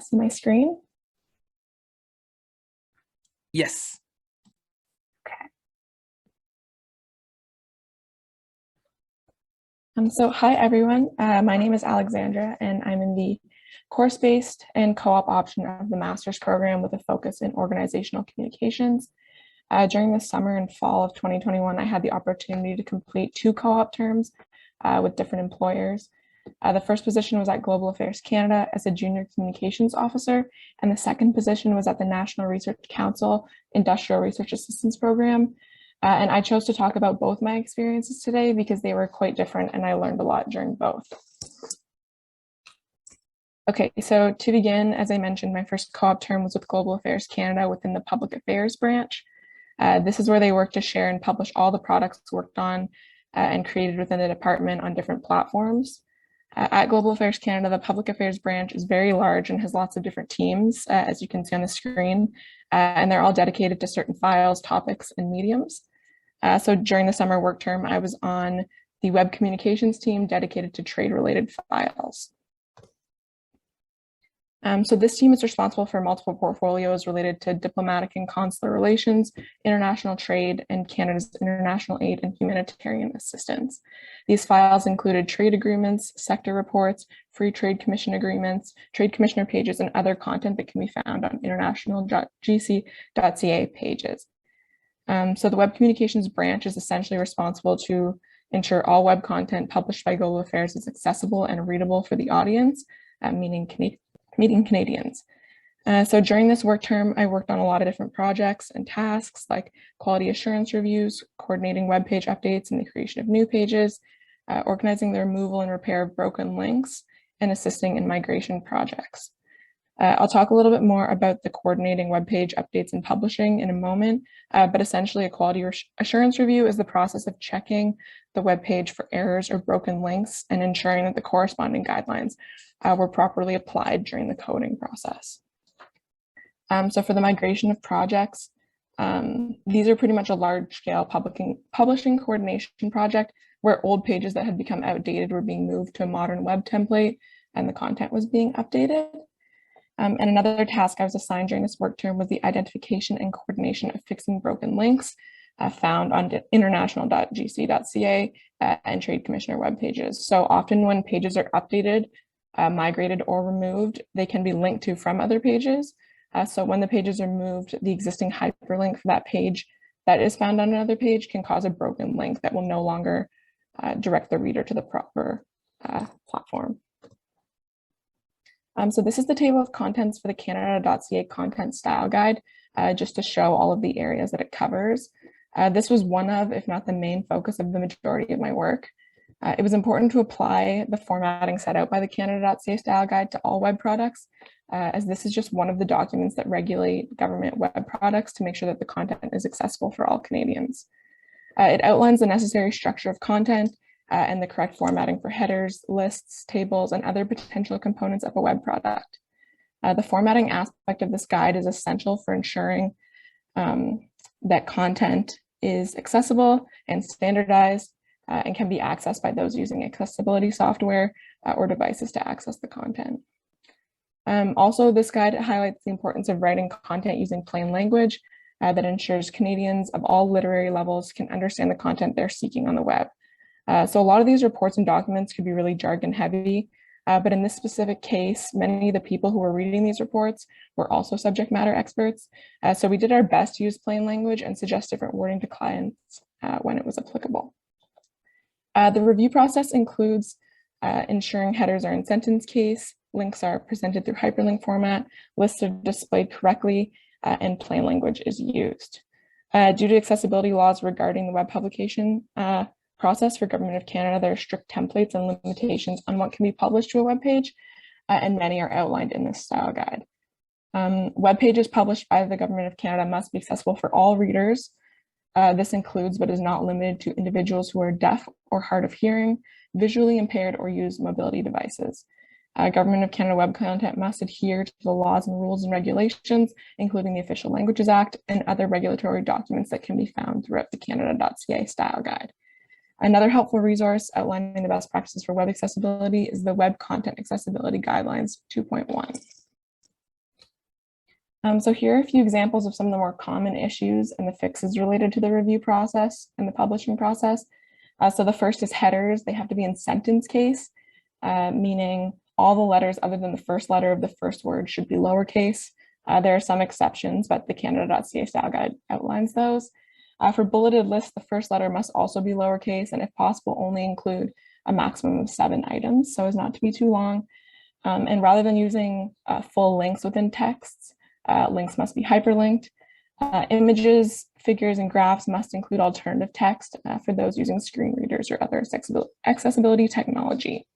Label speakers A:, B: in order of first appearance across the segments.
A: see my screen?
B: Yes.
A: Okay. So hi everyone, my name is Alexandra and I'm in the course-based and co-op option of the master's program with a focus in organizational communications. During the summer and fall of 2021, I had the opportunity to complete 2 co-op terms with different employers. The first position was at Global Affairs Canada as a junior communications officer, and the second position was at the National Research Council Industrial Research Assistance Program. And I chose to talk about both my experiences today because they were quite different and I learned a lot during both. Okay, so to begin, as I mentioned, my first co-op term was with Global Affairs Canada within the Public Affairs branch. This is where they work to share and publish all the products worked on and created within the department on different platforms. At Global Affairs Canada, the Public Affairs branch is very large and has lots of different teams, as you can see on the screen, and they're all dedicated to certain files, topics, and mediums. So during the summer work term, I was on the web communications team dedicated to trade-related files. So this team is responsible for multiple portfolios related to diplomatic and consular relations, international trade, and Canada's international aid and humanitarian assistance. These files included trade agreements, sector reports, free trade commission agreements, trade commissioner pages, and other content that can be found on international.cgsa.aedc pages. So the web communications branch is essentially responsible to ensure all web content published by Global Affairs is accessible and readable for the audience, meeting Canadians. So during this work term, I worked on a lot of different projects and tasks like quality assurance reviews, coordinating web page updates and the creation of new pages, organizing the removal and repair of broken links, and assisting in migration projects. I'll talk a little bit more about the coordinating web page updates and publishing in a moment, but essentially a quality assurance review is the process of checking the web page for errors or broken links and ensuring that the corresponding guidelines were properly applied during the coding process. So for the migration of projects, these are pretty much a large-scale publishing coordination project where old pages that had become outdated were being moved to a modern web template and the content was being updated. And another task I was assigned during this work term was the identification and coordination of fixing broken links found on international.gc.ca and Trade Commissioner web pages. So often when pages are updated, migrated or removed, they can be linked to from other pages. So when the pages are moved, the existing hyperlink for that page that is found on another page can cause a broken link that will no longer direct the reader to the proper platform. So this is the table of contents for the Canada.ca content style guide, just to show all of the areas that it covers. This was one of, if not the main focus of the majority of my work. It was important to apply the formatting set out by the Canada.ca style guide to all web products, as this is just one of the documents that regulate government web products to make sure that the content is accessible for all Canadians. It outlines the necessary structure of content, and the correct formatting for headers, lists, tables, and other potential components of a web product. The formatting aspect of this guide is essential for ensuring that content is accessible and standardized and can be accessed by those using accessibility software or devices to access the content. Also, this guide highlights the importance of writing content using plain language that ensures Canadians of all literary levels can understand the content they're seeking on the web. So a lot of these reports and documents could be really jargon heavy, but in this specific case, many of the people who were reading these reports were also subject matter experts. So we did our best to use plain language and suggest different wording to clients when it was applicable. The review process includes ensuring headers are in sentence case, links are presented through hyperlink format, lists are displayed correctly, and plain language is used. Due to accessibility laws regarding the web publication process for Government of Canada, there are strict templates and limitations on what can be published to a web page, and many are outlined in this style guide. Web pages published by the Government of Canada must be accessible for all readers. This includes, but is not limited to, individuals who are deaf or hard of hearing, visually impaired, or use mobility devices. Government of Canada web content must adhere to the laws and rules and regulations, including the Official Languages Act and other regulatory documents that can be found throughout the Canada.ca style guide. Another helpful resource outlining the best practices for web accessibility is the Web Content Accessibility Guidelines 2.1. So here are a few examples of some of the more common issues and the fixes related to the review process and the publishing process. So the first is headers. They have to be in sentence case, meaning all the letters other than the first letter of the first word should be lowercase. There are some exceptions, but the Canada.ca style guide outlines those. For bulleted lists, the first letter must also be lowercase, and if possible, only include a maximum of 7 items, so as not to be too long. And rather than using full links within texts, links must be hyperlinked. Images, figures, and graphs must include alternative text for those using screen readers or other accessibility technology.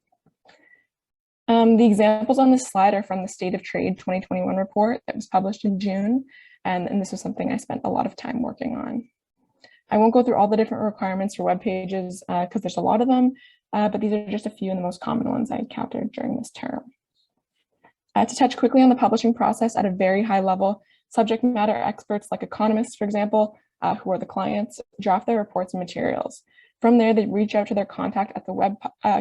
A: The examples on this slide are from the State of Trade 2021 report that was published in June, and this was something I spent a lot of time working on. I won't go through all the different requirements for web pages because there's a lot of them, but these are just a few of the most common ones I encountered during this term. To touch quickly on the publishing process at a very high level, subject matter experts like economists, for example, who are the clients, draft their reports and materials. From there, they reach out to their contact at the web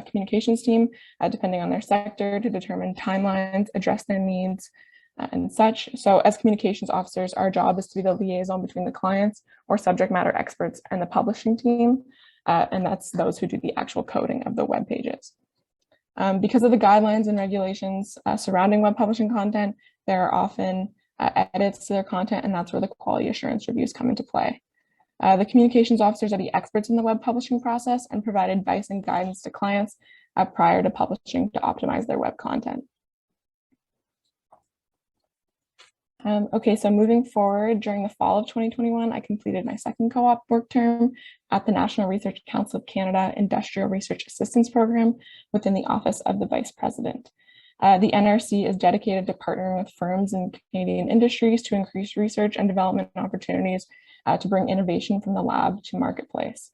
A: communications team, depending on their sector, to determine timelines, address their needs, and such. So as communications officers, our job is to be the liaison between the clients or subject matter experts and the publishing team, and that's those who do the actual coding of the web pages. Because of the guidelines and regulations surrounding web publishing content, there are often edits to their content, and that's where the quality assurance reviews come into play. The communications officers are the experts in the web publishing process and provide advice and guidance to clients prior to publishing to optimize their web content. Okay, so moving forward, during the fall of 2021, I completed my second co-op work term at the National Research Council of Canada Industrial Research Assistance Program within the Office of the Vice President. The NRC is dedicated to partnering with firms in Canadian industries to increase research and development opportunities to bring innovation from the lab to marketplace.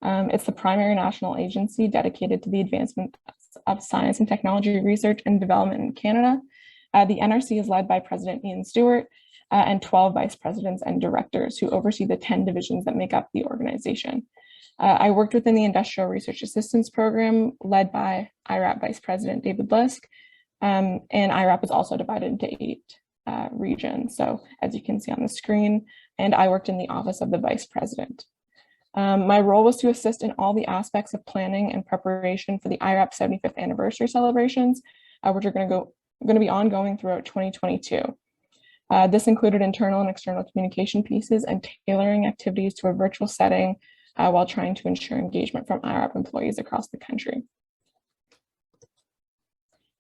A: It's the primary national agency dedicated to the advancement of science and technology research and development in Canada. The NRC is led by President Ian Stewart and 12 vice presidents and directors who oversee the 10 divisions that make up the organization. I worked within the Industrial Research Assistance Program led by IRAP Vice President David Lisk, and IRAP is also divided into 8 regions. So as you can see on the screen, and I worked in the Office of the Vice President. My role was to assist in all the aspects of planning and preparation for the IRAP 75th anniversary celebrations, which are going to be ongoing throughout 2022. This included internal and external communication pieces and tailoring activities to a virtual setting while trying to ensure engagement from IRAP employees across the country.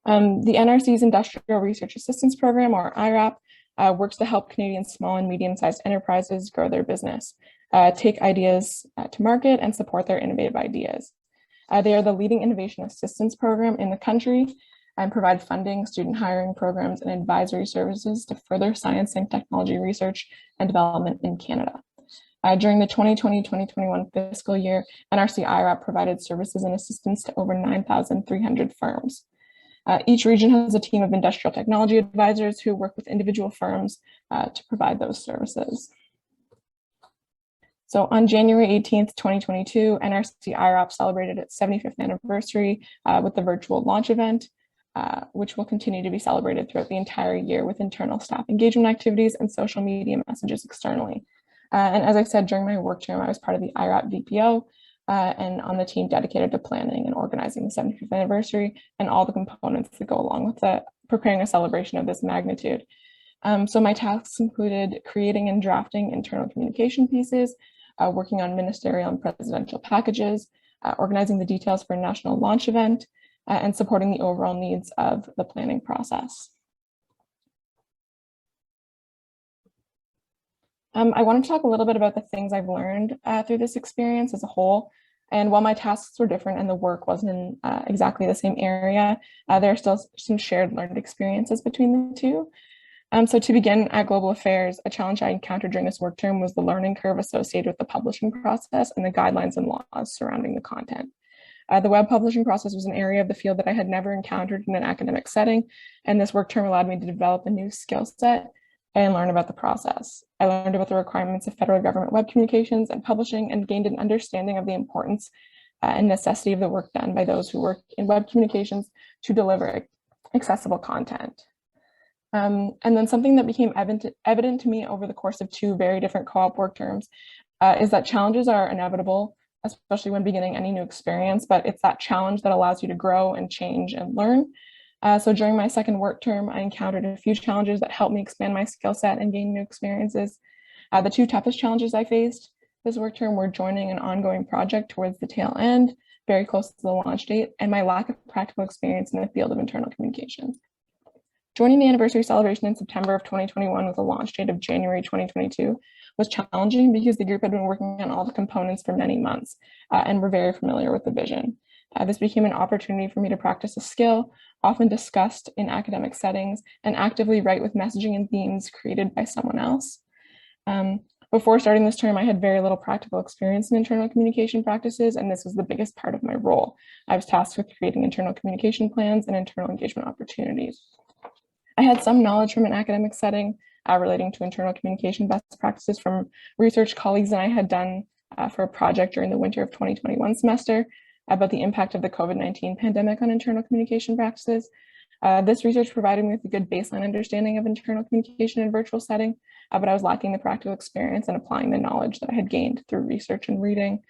A: The NRC's Industrial Research Assistance Program, or IRAP, works to help Canadian small and medium-sized enterprises grow their business, take ideas to market, and support their innovative ideas. They are the leading innovation assistance program in the country and provide funding, student hiring programs, and advisory services to further science and technology research and development in Canada. During the 2020-2021 fiscal year, NRC IRAP provided services and assistance to over 9,300 firms. Each region has a team of industrial technology advisors who work with individual firms to provide those services. So on January 18th, 2022, NRC IRAP celebrated its 75th anniversary with the virtual launch event, which will continue to be celebrated throughout the entire year with internal staff engagement activities and social media messages externally. And as I said, during my work term, I was part of the IRAP VPO and on the team dedicated to planning and organizing the 75th anniversary and all the components that go along with preparing a celebration of this magnitude. So my tasks included creating and drafting internal communication pieces, working on ministerial and presidential packages, organizing the details for a national launch event, and supporting the overall needs of the planning process. I want to talk a little bit about the things I've learned through this experience as a whole. And while my tasks were different and the work wasn't in exactly the same area, there are still some shared learned experiences between the two. So to begin, at Global Affairs, a challenge I encountered during this work term was the learning curve associated with the publishing process and the guidelines and laws surrounding the content. The web publishing process was an area of the field that I had never encountered in an academic setting, and this work term allowed me to develop a new skill set and learn about the process. I learned about the requirements of federal government web communications and publishing and gained an understanding of the importance and necessity of the work done by those who work in web communications to deliver accessible content. And then something that became evident to me over the course of 2 very different co-op work terms is that challenges are inevitable, especially when beginning any new experience, but it's that challenge that allows you to grow and change and learn. So during my second work term, I encountered a few challenges that helped me expand my skill set and gain new experiences. The 2 toughest challenges I faced this work term were joining an ongoing project towards the tail end, very close to the launch date, and my lack of practical experience in the field of internal communications. Joining the anniversary celebration in September of 2021 with a launch date of January 2022 was challenging because the group had been working on all the components for many months and were very familiar with the vision. This became an opportunity for me to practice a skill often discussed in academic settings and actively write with messaging and themes created by someone else. Before starting this term, I had very little practical experience in internal communication practices, and this was the biggest part of my role. I was tasked with creating internal communication plans and internal engagement opportunities. I had some knowledge from an academic setting relating to internal communication best practices from research colleagues that I had done for a project during the winter of 2021 semester about the impact of the COVID-19 pandemic on internal communication practices. This research provided me with a good baseline understanding of internal communication in a virtual setting, but I was lacking the practical experience in applying the knowledge that I had gained through research and reading.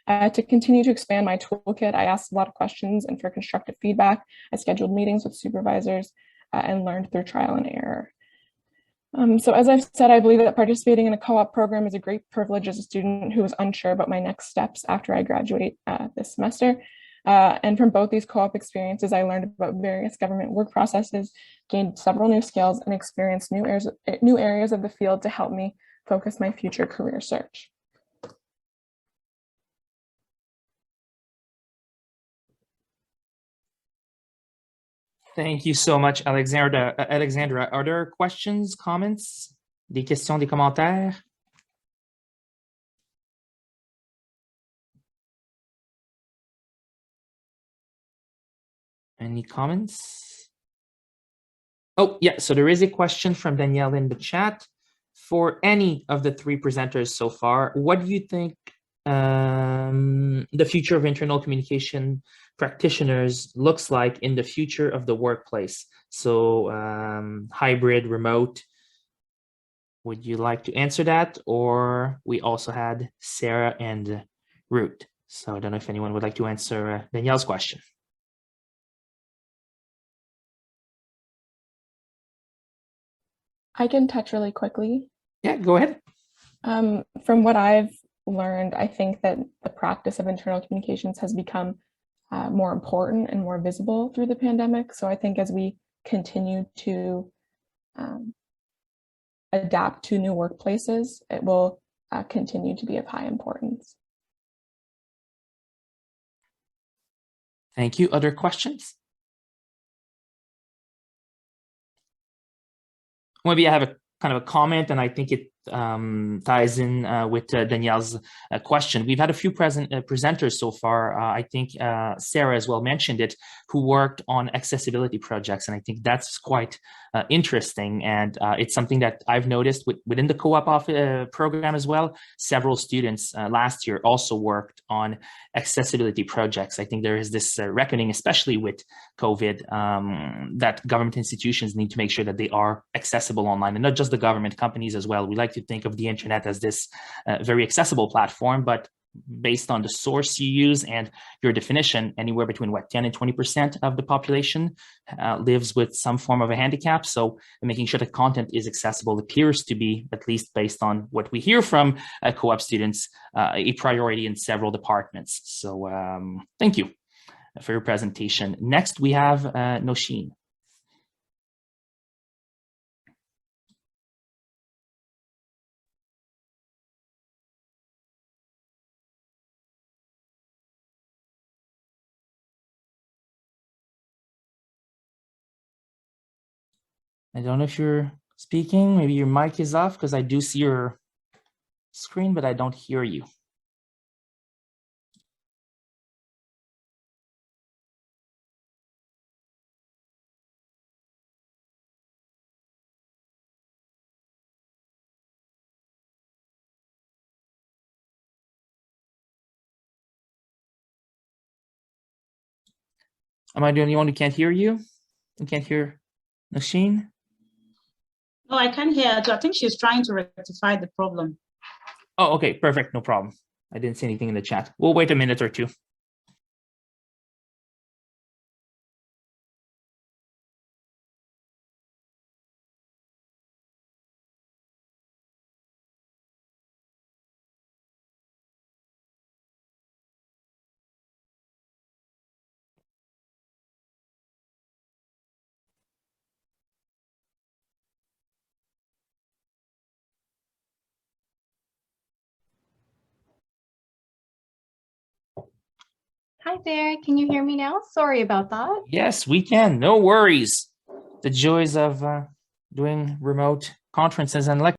A: To continue to expand my toolkit, I asked a lot of questions, and for constructive feedback, I scheduled meetings with supervisors and learned through trial and error. So as I've said, I believe that participating in a co-op program is a great privilege as a student who is unsure about my next steps after I graduate this semester. And from both these co-op experiences, I learned about various government work processes, gained several new skills, and experienced new areas of the field to help me focus my future career search.
B: Thank you so much, Alexandra. Alexandra, are there questions, comments, des questions, des commentaires? Any comments? Oh, yeah, so there is a question from Danielle in the chat. For any of the 3 presenters so far, what do you think the future of internal communication practitioners looks like in the future of the workplace? So hybrid, remote. Would you like to answer that? Or we also had Sarah and Ruth. So I don't know if anyone would like to answer Danielle's question.
A: I can touch really quickly.
B: Yeah, go ahead.
A: From what I've learned, I think that the practice of internal communications has become more important and more visible through the pandemic. So I think as we continue to adapt to new workplaces, it will continue to be of high importance.
B: Thank you. Other questions? Maybe I have a kind of a comment, and I think it ties in with Danielle's question. We've had a few presenters so far. I think Sarah as well mentioned it, who worked on accessibility projects, and I think that's quite interesting. And it's something that I've noticed within the co-op program as well. Several students last year also worked on accessibility projects. I think there is this reckoning, especially with COVID, that government institutions need to make sure that they are accessible online, and not just the government, companies as well. We like to think of the internet as this very accessible platform, but based on the source you use and your definition, anywhere between 10 and 20% of the population lives with some form of a handicap. So making sure that content is accessible appears to be, at least based on what we hear from co-op students, a priority in several departments. So thank you for your presentation. Next, we have Nosheen. I don't know if you're speaking. Maybe your mic is off, because I do see your screen, but I don't hear you. Am I the only one who can't hear you? You can't hear Nosheen?
C: No, I can't hear her too. I think she's trying to rectify the problem.
B: Oh, okay, perfect, no problem. I didn't see anything in the chat. We'll wait a minute or two.
D: Hi there, can you hear me now? Sorry about that.
B: Yes, we can, no worries. The joys of doing remote conferences and lectures.